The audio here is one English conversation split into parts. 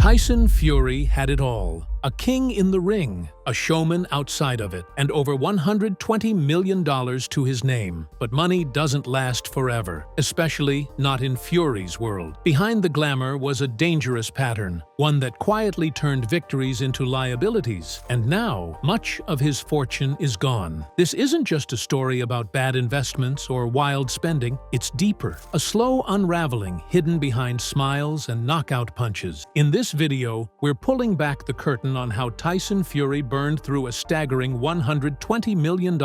Tyson Fury had it all. A king in the ring, a showman outside of it, and over $120 million to his name. But money doesn't last forever, especially not in Fury's world. Behind the glamour was a dangerous pattern, one that quietly turned victories into liabilities. And now, much of his fortune is gone. This isn't just a story about bad investments or wild spending, it's deeper. A slow unraveling hidden behind smiles and knockout punches. In this video, we're pulling back the curtain on how Tyson Fury burned through a staggering $120 million,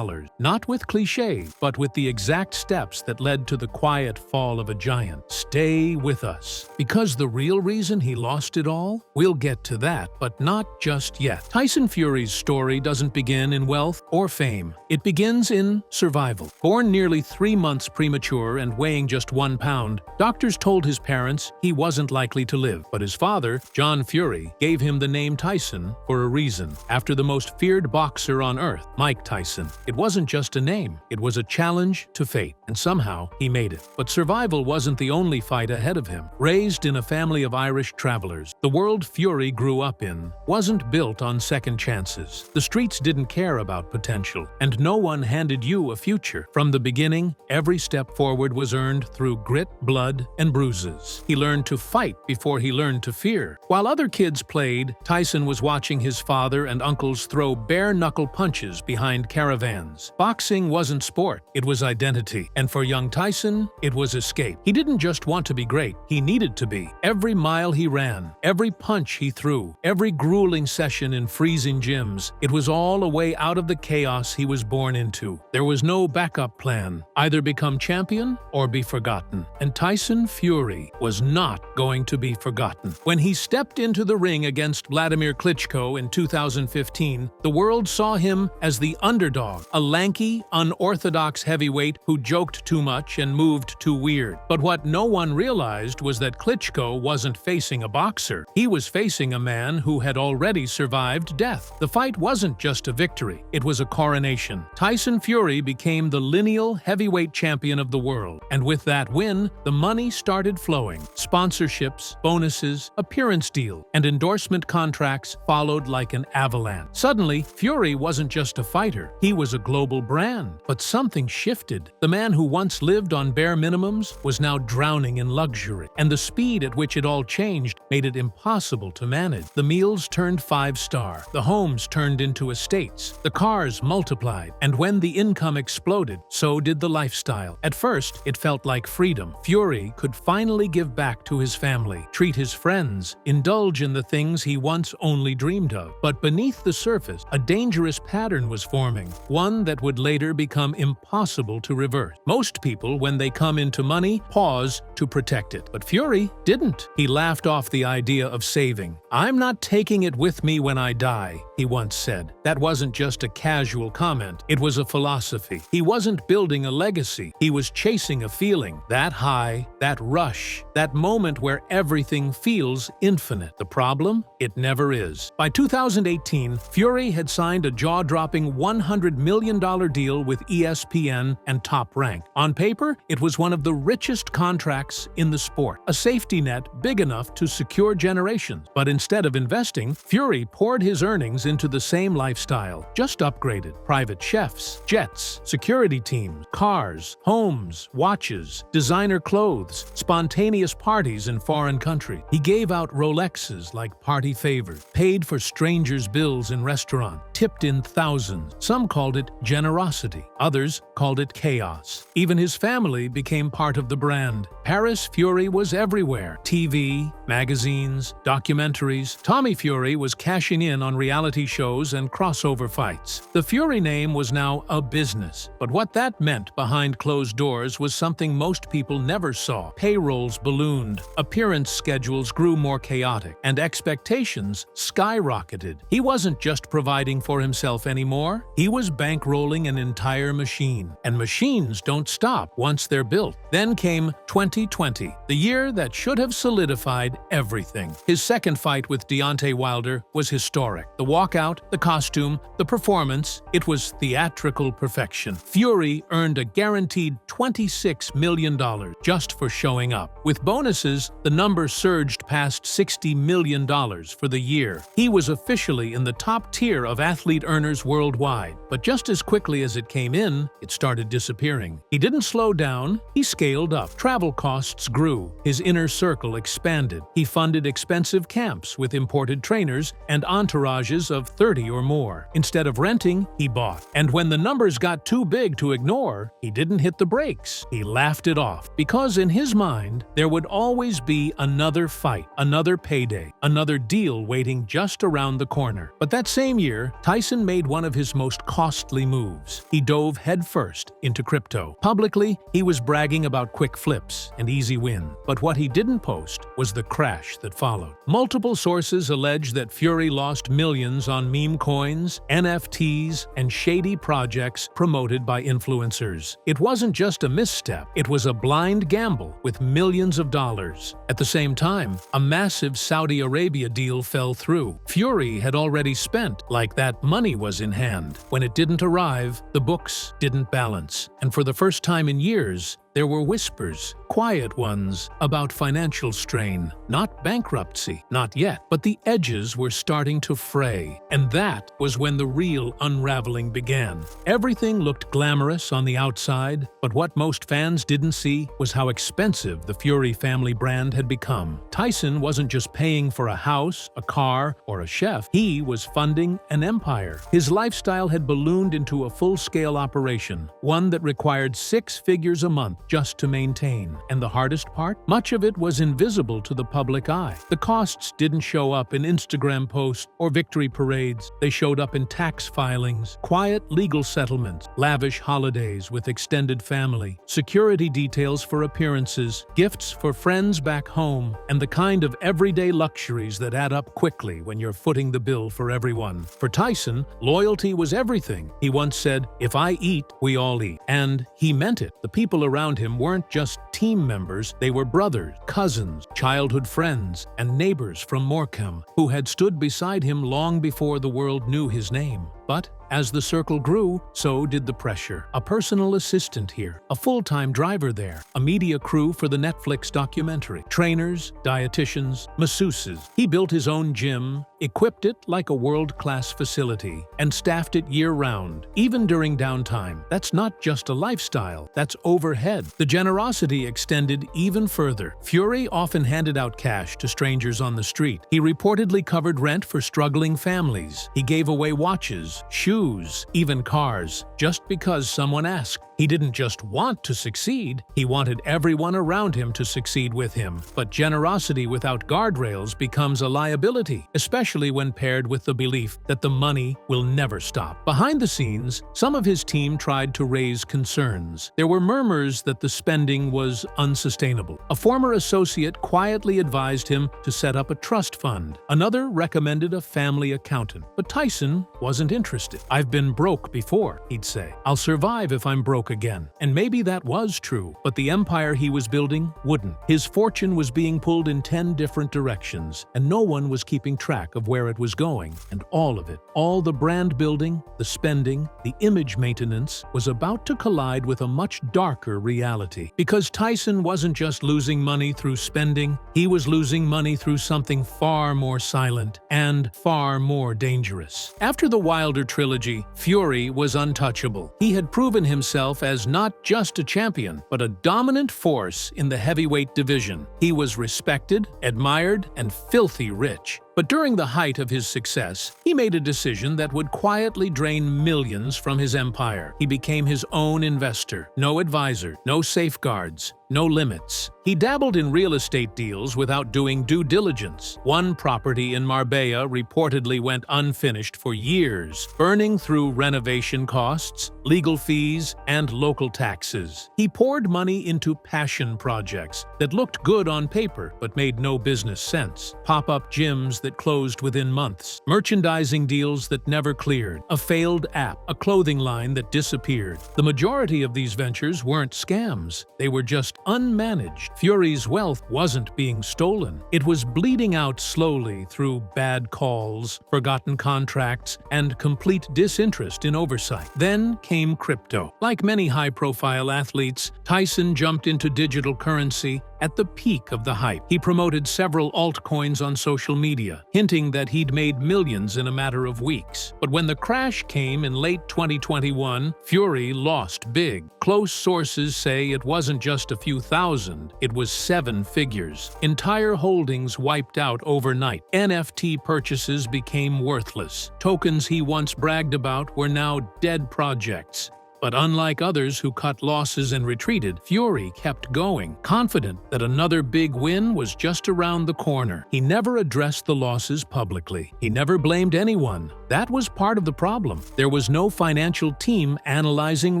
not with cliché, but with the exact steps that led to the quiet fall of a giant. Stay with us, because the real reason he lost it all? We'll get to that, but not just yet. Tyson Fury's story doesn't begin in wealth or fame. It begins in survival. Born nearly 3 months premature and weighing just 1 pound, doctors told his parents he wasn't likely to live, but his father, John Fury, gave him the name Tyson for a reason. After the most feared boxer on earth, Mike Tyson. It wasn't just a name, it was a challenge to fate, and somehow he made it. But survival wasn't the only fight ahead of him. Raised in a family of Irish travelers, the world Fury grew up in wasn't built on second chances. The streets didn't care about potential, and no one handed you a future. From the beginning, every step forward was earned through grit, blood, and bruises. He learned to fight before he learned to fear. While other kids played, Tyson was watching his father and uncles throw bare-knuckle punches behind caravans. Boxing wasn't sport, it was identity. And for young Tyson, it was escape. He didn't just want to be great, he needed to be. Every mile he ran, every punch he threw, every grueling session in freezing gyms, it was all a way out of the chaos he was born into. There was no backup plan, either become champion or be forgotten. And Tyson Fury was not going to be forgotten. When he stepped into the ring against Vladimir Klitschko in 2015, the world saw him as the underdog, a lanky, unorthodox heavyweight who joked too much and moved too weird. But what no one realized was that Klitschko wasn't facing a boxer. He was facing a man who had already survived death. The fight wasn't just a victory, it was a coronation. Tyson Fury became the lineal heavyweight champion of the world. And with that win, the money started flowing. Sponsorships, bonuses, appearance deals, and endorsement contracts followed like an avalanche. Suddenly, Fury wasn't just a fighter, he was a global brand. But something shifted. The man who once lived on bare minimums was now drowning in luxury, and the speed at which it all changed made it impossible to manage. The meals turned 5-star, the homes turned into estates, the cars multiplied, and when the income exploded, so did the lifestyle. At first, it felt like freedom. Fury could finally give back to his family, treat his friends, indulge in the things he once only dreamed of. But beneath the surface, a dangerous pattern was forming, one that would later become impossible to reverse. Most people, when they come into money, pause to protect it. But Fury didn't. He laughed off the idea of saving. "I'm not taking it with me when I die," he once said. That wasn't just a casual comment, it was a philosophy. He wasn't building a legacy, he was chasing a feeling. That high, that rush, that moment where everything feels infinite. The problem? It never is. By 2018, Fury had signed a jaw-dropping $100 million deal with ESPN and Top Rank. On paper, it was one of the richest contracts in the sport, a safety net big enough to secure generations. But instead of investing, Fury poured his earnings into the same lifestyle, just upgraded. Private chefs, jets, security teams, cars, homes, watches, designer clothes, spontaneous parties in foreign countries. He gave out Rolexes like party favors, paid for strangers' bills in restaurants, tipped in thousands. Some called it generosity, others called it chaos. Even his family became part of the brand. Paris Fury was everywhere. TV, magazines, documentaries. Tommy Fury was cashing in on reality shows and crossover fights. The Fury name was now a business. But what that meant behind closed doors was something most people never saw. Payrolls ballooned, appearance schedules grew more chaotic, and expectations skyrocketed. He wasn't just providing for for himself anymore. He was bankrolling an entire machine, and machines don't stop once they're built. Then came 2020, the year that should have solidified everything. His second fight with Deontay Wilder was historic. The walkout, the costume, the performance, it was theatrical perfection. Fury earned a guaranteed $26 million just for showing up. With bonuses, the number surged past $60 million for the year. He was officially in the top tier of athlete earners worldwide. But just as quickly as it came in, it started disappearing. He didn't slow down, he scaled up. Travel costs grew. His inner circle expanded. He funded expensive camps with imported trainers and entourages of 30 or more. Instead of renting, he bought. And when the numbers got too big to ignore, he didn't hit the brakes. He laughed it off. Because in his mind, there would always be another fight, another payday, another deal waiting just around the corner. But that same year, Tyson made one of his most costly moves. He dove headfirst into crypto. Publicly, he was bragging about quick flips and easy win. But what he didn't post was the crash that followed. Multiple sources allege that Fury lost millions on meme coins, NFTs, and shady projects promoted by influencers. It wasn't just a misstep, it was a blind gamble with millions of dollars. At the same time, a massive Saudi Arabia deal fell through. Fury had already spent, like that money was in hand. When it didn't arrive, the books didn't balance. And for the first time in years, there were whispers, quiet ones, about financial strain. Not bankruptcy, not yet, but the edges were starting to fray. And that was when the real unraveling began. Everything looked glamorous on the outside, but what most fans didn't see was how expensive the Fury family brand had become. Tyson wasn't just paying for a house, a car, or a chef. He was funding an empire. His lifestyle had ballooned into a full-scale operation, one that required 6 figures a month just to maintain. And the hardest part? Much of it was invisible to the public eye. The costs didn't show up in Instagram posts or victory parades. They showed up in tax filings, quiet legal settlements, lavish holidays with extended family, security details for appearances, gifts for friends back home, and the kind of everyday luxuries that add up quickly when you're footing the bill for everyone. For Tyson, loyalty was everything. He once said, "If I eat, we all eat." And he meant it. The people around him weren't just team members, they were brothers, cousins, childhood friends, and neighbors from Morecambe who had stood beside him long before the world knew his name. But as the circle grew, so did the pressure. A personal assistant here, a full-time driver there, a media crew for the Netflix documentary, trainers, dietitians, masseuses. He built his own gym, equipped it like a world-class facility, and staffed it year-round, even during downtime. That's not just a lifestyle, that's overhead. The generosity extended even further. Fury often handed out cash to strangers on the street. He reportedly covered rent for struggling families. He gave away watches, shoes, even cars, just because someone asked. He didn't just want to succeed, he wanted everyone around him to succeed with him. But generosity without guardrails becomes a liability, especially when paired with the belief that the money will never stop. Behind the scenes, some of his team tried to raise concerns. There were murmurs that the spending was unsustainable. A former associate quietly advised him to set up a trust fund. Another recommended a family accountant. But Tyson wasn't interested. "I've been broke before," he'd say. "I'll survive if I'm broke again." And maybe that was true, but the empire he was building wouldn't. His fortune was being pulled in 10 different directions, and no one was keeping track of where it was going. And all of it, all the brand building, the spending, the image maintenance, was about to collide with a much darker reality. Because Tyson wasn't just losing money through spending, he was losing money through something far more silent and far more dangerous. After the Wilder trilogy, Fury was untouchable. He had proven himself as not just a champion, but a dominant force in the heavyweight division. He was respected, admired, and filthy rich. But during the height of his success, he made a decision that would quietly drain millions from his empire. He became his own investor. No advisor, no safeguards, no limits. He dabbled in real estate deals without doing due diligence. One property in Marbella reportedly went unfinished for years, burning through renovation costs, legal fees, and local taxes. He poured money into passion projects that looked good on paper but made no business sense. Pop-up gyms that that closed within months, merchandising deals that never cleared, a failed app, a clothing line that disappeared. The majority of these ventures weren't scams. They were just unmanaged. Fury's wealth wasn't being stolen. It was bleeding out slowly through bad calls, forgotten contracts, and complete disinterest in oversight. Then came crypto. Like many high-profile athletes, Tyson jumped into digital currency at the peak of the hype. He promoted several altcoins on social media, hinting that he'd made millions in a matter of weeks. But when the crash came in late 2021, Fury lost big. Close sources say it wasn't just a few thousand, it was 7 figures. Entire holdings wiped out overnight. NFT purchases became worthless. Tokens he once bragged about were now dead projects. But unlike others who cut losses and retreated, Fury kept going, confident that another big win was just around the corner. He never addressed the losses publicly. He never blamed anyone. That was part of the problem. There was no financial team analyzing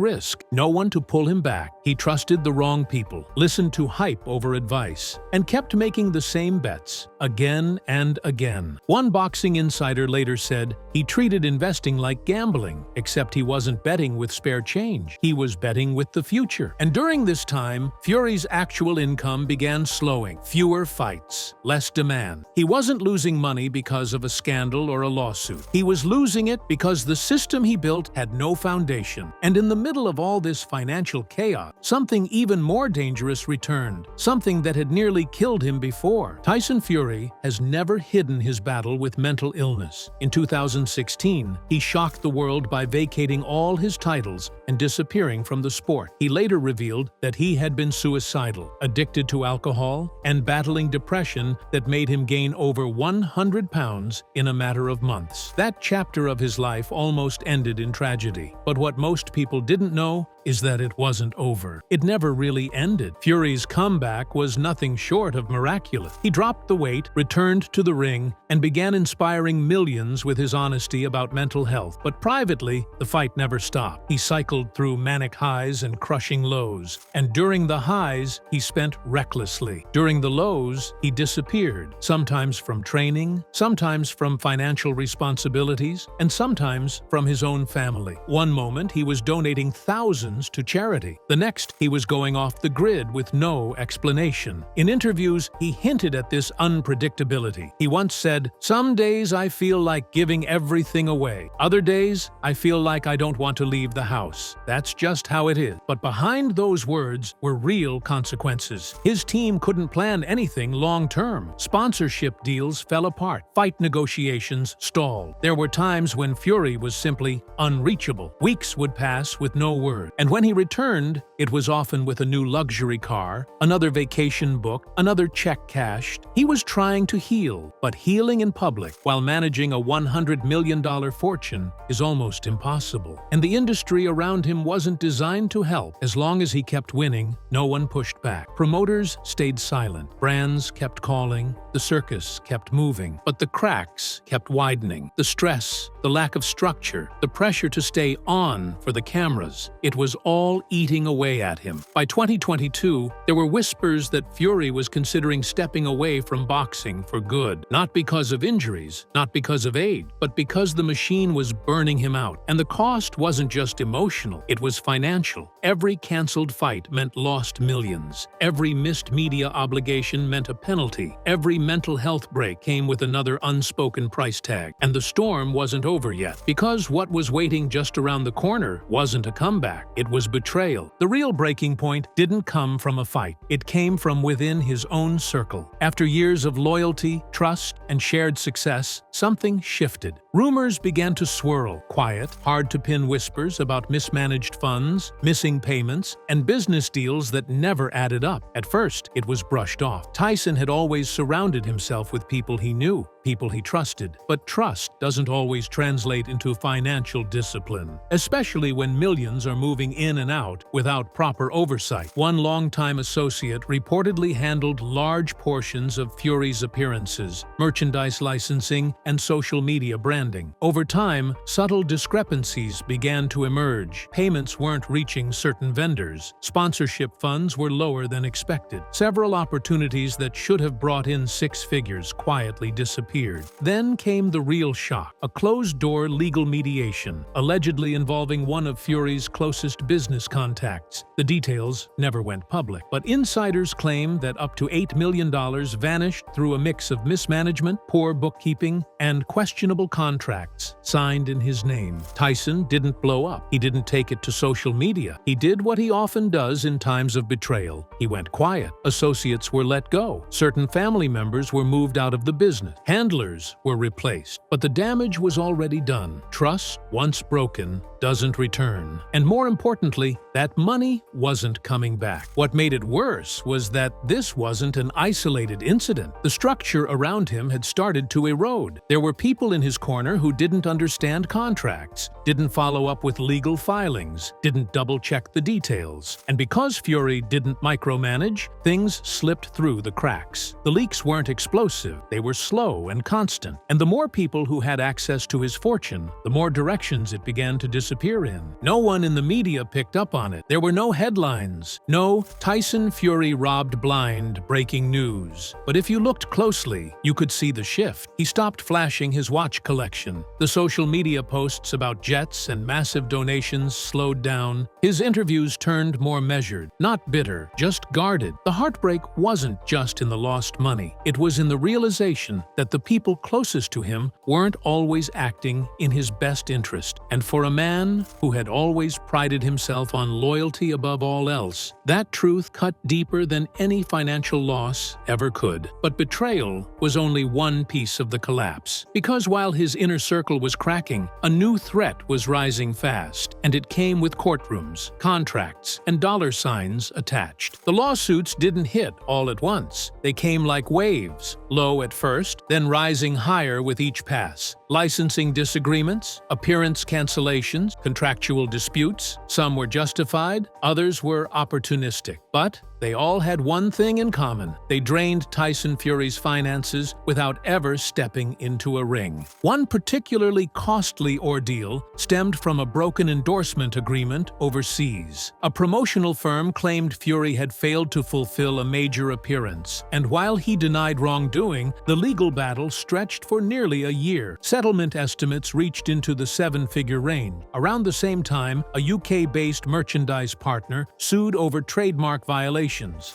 risk, no one to pull him back. He trusted the wrong people, listened to hype over advice, and kept making the same bets, again and again. One boxing insider later said he treated investing like gambling, except he wasn't betting with spare change. He was betting with the future. And during this time, Fury's actual income began slowing. Fewer fights, less demand. He wasn't losing money because of a scandal or a lawsuit. He was losing it because the system he built had no foundation. And in the middle of all this financial chaos, something even more dangerous returned, something that had nearly killed him before. Tyson Fury has never hidden his battle with mental illness. In 2016, he shocked the world by vacating all his titles and disappearing from the sport. He later revealed that he had been suicidal, addicted to alcohol, and battling depression that made him gain over 100 pounds in a matter of months. That chapter of his life almost ended in tragedy. But what most people didn't know is that it wasn't over. It never really ended. Fury's comeback was nothing short of miraculous. He dropped the weight, returned to the ring, and began inspiring millions with his honesty about mental health. But privately, the fight never stopped. He cycled through manic highs and crushing lows. And during the highs, he spent recklessly. During the lows, he disappeared, sometimes from training, sometimes from financial responsibilities, and sometimes from his own family. One moment, he was donating thousands to charity. The next, he was going off the grid with no explanation. In interviews, he hinted at this unpredictability. He once said, "Some days I feel like giving everything away. Other days, I feel like I don't want to leave the house. That's just how it is." But behind those words were real consequences. His team couldn't plan anything long-term. Sponsorship deals fell apart. Fight negotiations stalled. There were times when Fury was simply unreachable. Weeks would pass with no word. And when he returned, it was often with a new luxury car, another vacation booked, another check cashed. He was trying to heal, but healing in public while managing a $100 million fortune is almost impossible. And the industry around him wasn't designed to help. As long as he kept winning, no one pushed back. Promoters stayed silent. Brands kept calling. The circus kept moving. But the cracks kept widening. The stress, the lack of structure, the pressure to stay on for the cameras. It was all eating away at him. By 2022, there were whispers that Fury was considering stepping away from boxing for good. Not because of injuries, not because of age, but because the machine was burning him out. And the cost wasn't just emotional, it was financial. Every canceled fight meant lost millions. Every missed media obligation meant a penalty. Every mental health break came with another unspoken price tag. And the storm wasn't over yet. Because what was waiting just around the corner wasn't a comeback. It was betrayal. The real breaking point didn't come from a fight. It came from within his own circle. After years of loyalty, trust, and shared success, something shifted. Rumors began to swirl, quiet, hard-to-pin whispers about mismanaged funds, missing payments, and business deals that never added up. At first, it was brushed off. Tyson had always surrounded himself with people he knew, people he trusted. But trust doesn't always translate into financial discipline, especially when millions are moving in and out without proper oversight. One longtime associate reportedly handled large portions of Fury's appearances, merchandise licensing, and social media branding. branding. Over time, subtle discrepancies began to emerge. Payments weren't reaching certain vendors. Sponsorship funds were lower than expected. Several opportunities that should have brought in six figures quietly disappeared. Then came the real shock: a closed-door legal mediation, allegedly involving one of Fury's closest business contacts. The details never went public, but insiders claim that up to $8 million vanished through a mix of mismanagement, poor bookkeeping, and questionable contracts signed in his name. Tyson didn't blow up. He didn't take it to social media. He did what he often does in times of betrayal. He went quiet. Associates were let go. Certain family members were moved out of the business. Handlers were replaced. But the damage was already done. Trust, once broken, doesn't return. And more importantly, that money wasn't coming back. What made it worse was that this wasn't an isolated incident. The structure around him had started to erode. There were people in his corner who didn't understand contracts, didn't follow up with legal filings, didn't double-check the details. And because Fury didn't micromanage, things slipped through the cracks. The leaks weren't explosive, they were slow and constant. And the more people who had access to his fortune, the more directions it began to disappear in. No one in the media picked up on it. There were no headlines. No Tyson Fury robbed blind breaking news. But if you looked closely, you could see the shift. He stopped flashing his watch collection. The social media posts about jets and massive donations slowed down. His interviews turned more measured, not bitter, just guarded. The heartbreak wasn't just in the lost money. It was in the realization that the people closest to him weren't always acting in his best interest. And for a man who had always prided himself on loyalty above all else, that truth cut deeper than any financial loss ever could. But betrayal was only one piece of the collapse. Because while his inner circle was cracking, a new threat was rising fast, and it came with courtrooms, contracts, and dollar signs attached. The lawsuits didn't hit all at once. They came like waves, low at first, then rising higher with each pass. Licensing disagreements, appearance cancellations, contractual disputes. Some were justified, others were opportunistic. But they all had one thing in common. They drained Tyson Fury's finances without ever stepping into a ring. One particularly costly ordeal stemmed from a broken endorsement agreement overseas. A promotional firm claimed Fury had failed to fulfill a major appearance, and while he denied wrongdoing, the legal battle stretched for nearly a year. Settlement estimates reached into the seven-figure range. Around the same time, a UK-based merchandise partner sued over trademark violations,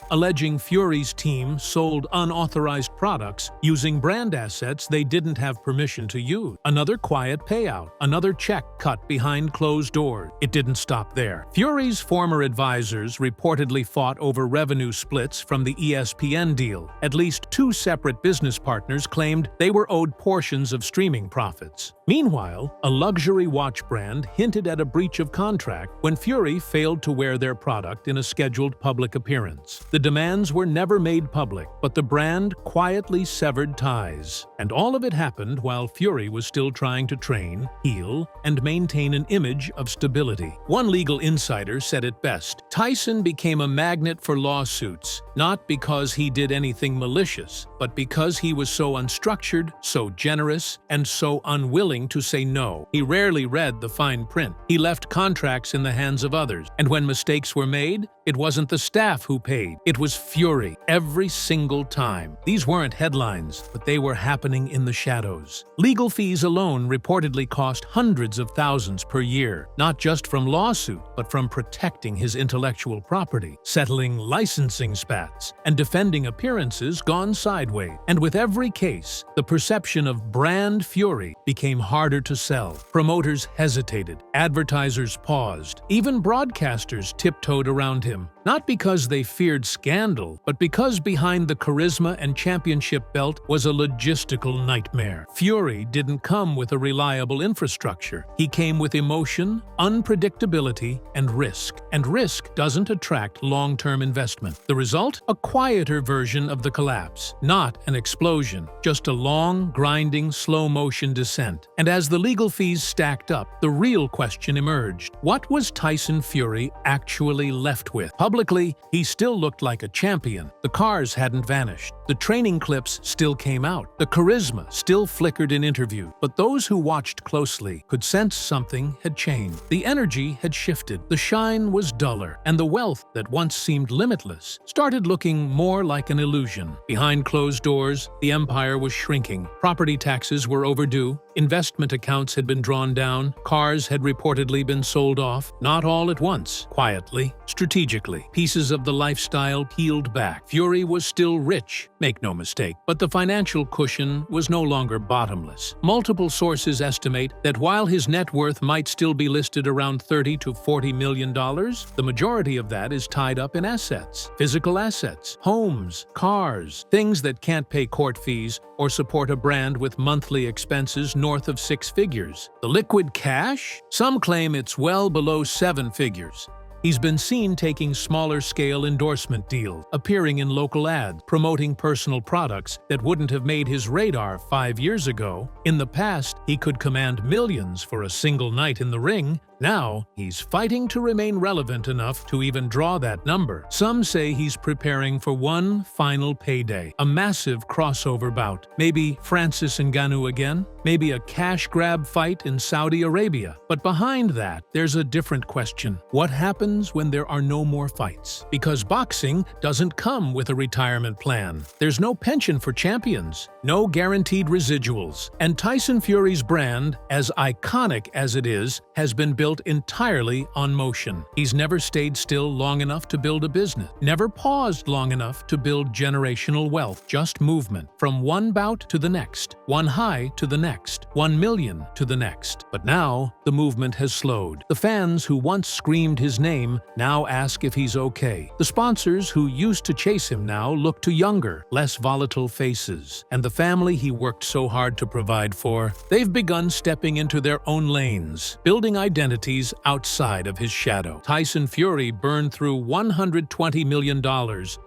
alleging Fury's team sold unauthorized products using brand assets they didn't have permission to use. Another quiet payout, another check cut behind closed doors. It didn't stop there. Fury's former advisors reportedly fought over revenue splits from the ESPN deal. At least two separate business partners claimed they were owed portions of streaming profits. Meanwhile, a luxury watch brand hinted at a breach of contract when Fury failed to wear their product in a scheduled public appearance. The demands were never made public, but the brand quietly severed ties. And all of it happened while Fury was still trying to train, heal, and maintain an image of stability. One legal insider said it best: Tyson became a magnet for lawsuits, not because he did anything malicious, but because he was so unstructured, so generous, and so unwilling to say no. He rarely read the fine print. He left contracts in the hands of others. And when mistakes were made, it wasn't the staff who paid. It was Fury, every single time. These weren't headlines, but they were happening in the shadows. Legal fees alone reportedly cost hundreds of thousands per year, not just from lawsuit, but from protecting his intellectual property, settling licensing spats, and defending appearances gone sideways. And with every case, the perception of brand Fury became harder to sell. Promoters hesitated, advertisers paused, even broadcasters tiptoed around him. Not because they feared scandal, but because behind the charisma and championship belt was a logistical nightmare. Fury didn't come with a reliable infrastructure. He came with emotion, unpredictability, and risk. And risk doesn't attract long-term investment. The result? A quieter version of the collapse. Not an explosion, just a long, grinding, slow-motion descent. And as the legal fees stacked up, the real question emerged. What was Tyson Fury actually left with? Publicly, he still looked like a champion. The cars hadn't vanished. The training clips still came out. The charisma still flickered in interviews. But those who watched closely could sense something had changed. The energy had shifted. The shine was duller, and the wealth that once seemed limitless started looking more like an illusion. Behind closed doors, the empire was shrinking. Property taxes were overdue. Investment accounts had been drawn down. Cars had reportedly been sold off, not all at once, quietly, strategically. Pieces of the lifestyle peeled back. Fury was still rich, make no mistake, but the financial cushion was no longer bottomless. Multiple sources estimate that while his net worth might still be listed around $30 to $40 million, the majority of that is tied up in assets, physical assets, homes, cars, things that can't pay court fees or support a brand with monthly expenses north of 6 figures. The liquid cash? Some claim it's well below 7 figures. He's been seen taking smaller-scale endorsement deals, appearing in local ads, promoting personal products that wouldn't have made his radar 5 years ago. In the past, he could command millions for a single night in the ring. Now, he's fighting to remain relevant enough to even draw that number. Some say he's preparing for one final payday, a massive crossover bout. Maybe Francis Ngannou again? Maybe a cash grab fight in Saudi Arabia? But behind that, there's a different question. What happens when there are no more fights? Because boxing doesn't come with a retirement plan. There's no pension for champions, no guaranteed residuals. And Tyson Fury's brand, as iconic as it is, has been built entirely on motion. He's never stayed still long enough to build a business, never paused long enough to build generational wealth, just movement, from one bout to the next, one high to the next, 1 million to the next. But now, the movement has slowed. The fans who once screamed his name now ask if he's okay. The sponsors who used to chase him now look to younger, less volatile faces. And the family he worked so hard to provide for, they've begun stepping into their own lanes, building identities outside of his shadow. Tyson Fury burned through $120 million,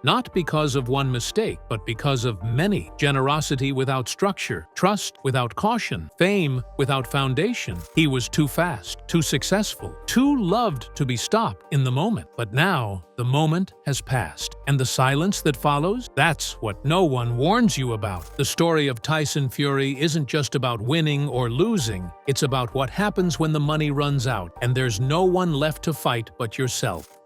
not because of one mistake, but because of many. Generosity without structure, trust without caution, fame without foundation. He was too fast, too successful, too loved to be stopped in the moment. But now, the moment has passed, and the silence that follows, that's what no one warns you about. The story of Tyson Fury isn't just about winning or losing, it's about what happens when the money runs out and there's no one left to fight but yourself.